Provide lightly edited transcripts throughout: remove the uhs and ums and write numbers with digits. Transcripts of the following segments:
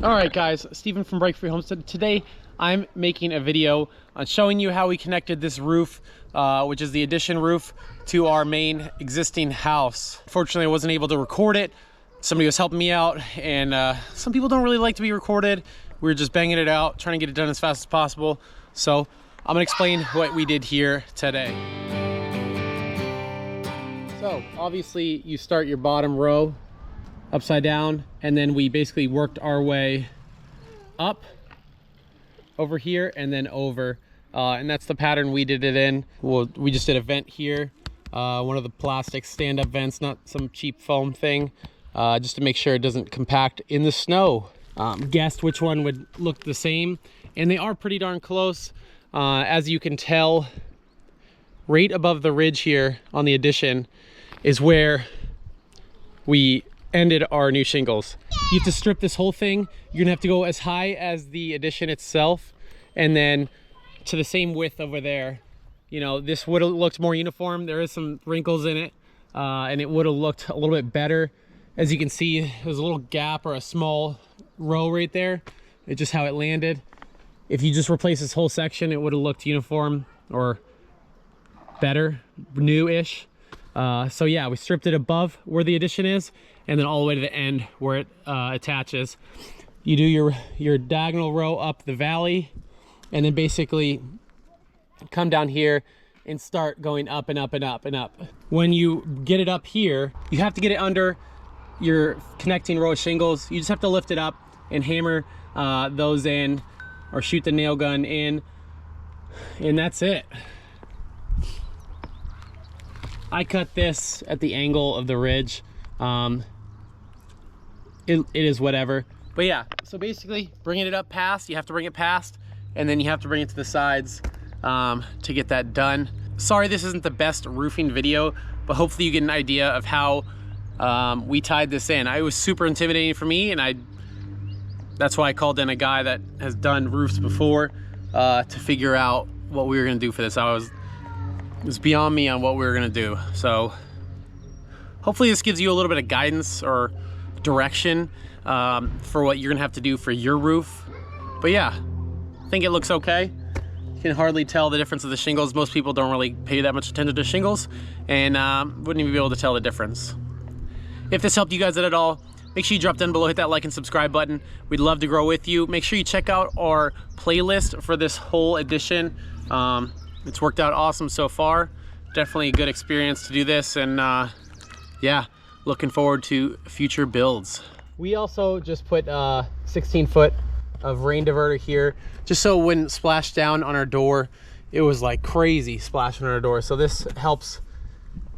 All right, guys, Stephen from Break Free Homestead. Today, I'm making a video on showing you how we connected this roof, which is the addition roof, to our main existing house. Unfortunately, I wasn't able to record it. Somebody was helping me out, and some people don't really like to be recorded. We were just banging it out, trying to get it done as fast as possible. So I'm gonna explain what we did here today. So obviously, you start your bottom row upside down, and then we basically worked our way up over here and then over, and that's the pattern we did it in. We just did a vent here, one of the plastic stand-up vents, not some cheap foam thing, just to make sure it doesn't compact in the snow. Guessed which one would look the same, and they are pretty darn close. As you can tell, right above the ridge here on the addition is where we ended our new shingles. You have to strip this whole thing. You're gonna have to go as high as the addition itself, and then to the same width over there. You know, this would have looked more uniform. There is some wrinkles in it, and it would have looked a little bit better. As you can see, there's a little gap or a small row right there. It's just how it landed. If you just replace this whole section, it would have looked uniform or better, new-ish. So yeah, we stripped it above where the addition is, and then all the way to the end where it attaches. You do your diagonal row up the valley, and then basically come down here and start going up and up and up and up. When you get it up here, you have to get it under your connecting row of shingles. You just have to lift it up and hammer those in, or shoot the nail gun in, and that's it. I cut this at the angle of the ridge. It is whatever. But yeah, so basically bringing it up past, you have to bring it past, and then you have to bring it to the sides to get that done. Sorry this isn't the best roofing video, but hopefully you get an idea of how we tied this in. It was super intimidating for me, and that's why I called in a guy that has done roofs before to figure out what we were gonna do for this. It was beyond me on what we were gonna do. So hopefully this gives you a little bit of guidance or direction for what you're gonna have to do for your roof. But yeah, I think it looks okay. You can hardly tell the difference of the shingles. Most people don't really pay that much attention to shingles, and wouldn't even be able to tell the difference. If this helped you guys out at all, make sure you drop down below, hit that like and subscribe button. We'd love to grow with you. Make sure you check out our playlist for this whole edition. It's worked out awesome so far. Definitely a good experience to do this, and yeah, looking forward to future builds. We also just put 16 foot of rain diverter here, just so it wouldn't splash down on our door. It was like crazy splashing on our door. So this helps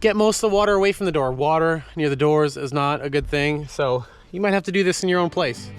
get most of the water away from the door. Water near the doors is not a good thing. So you might have to do this in your own place.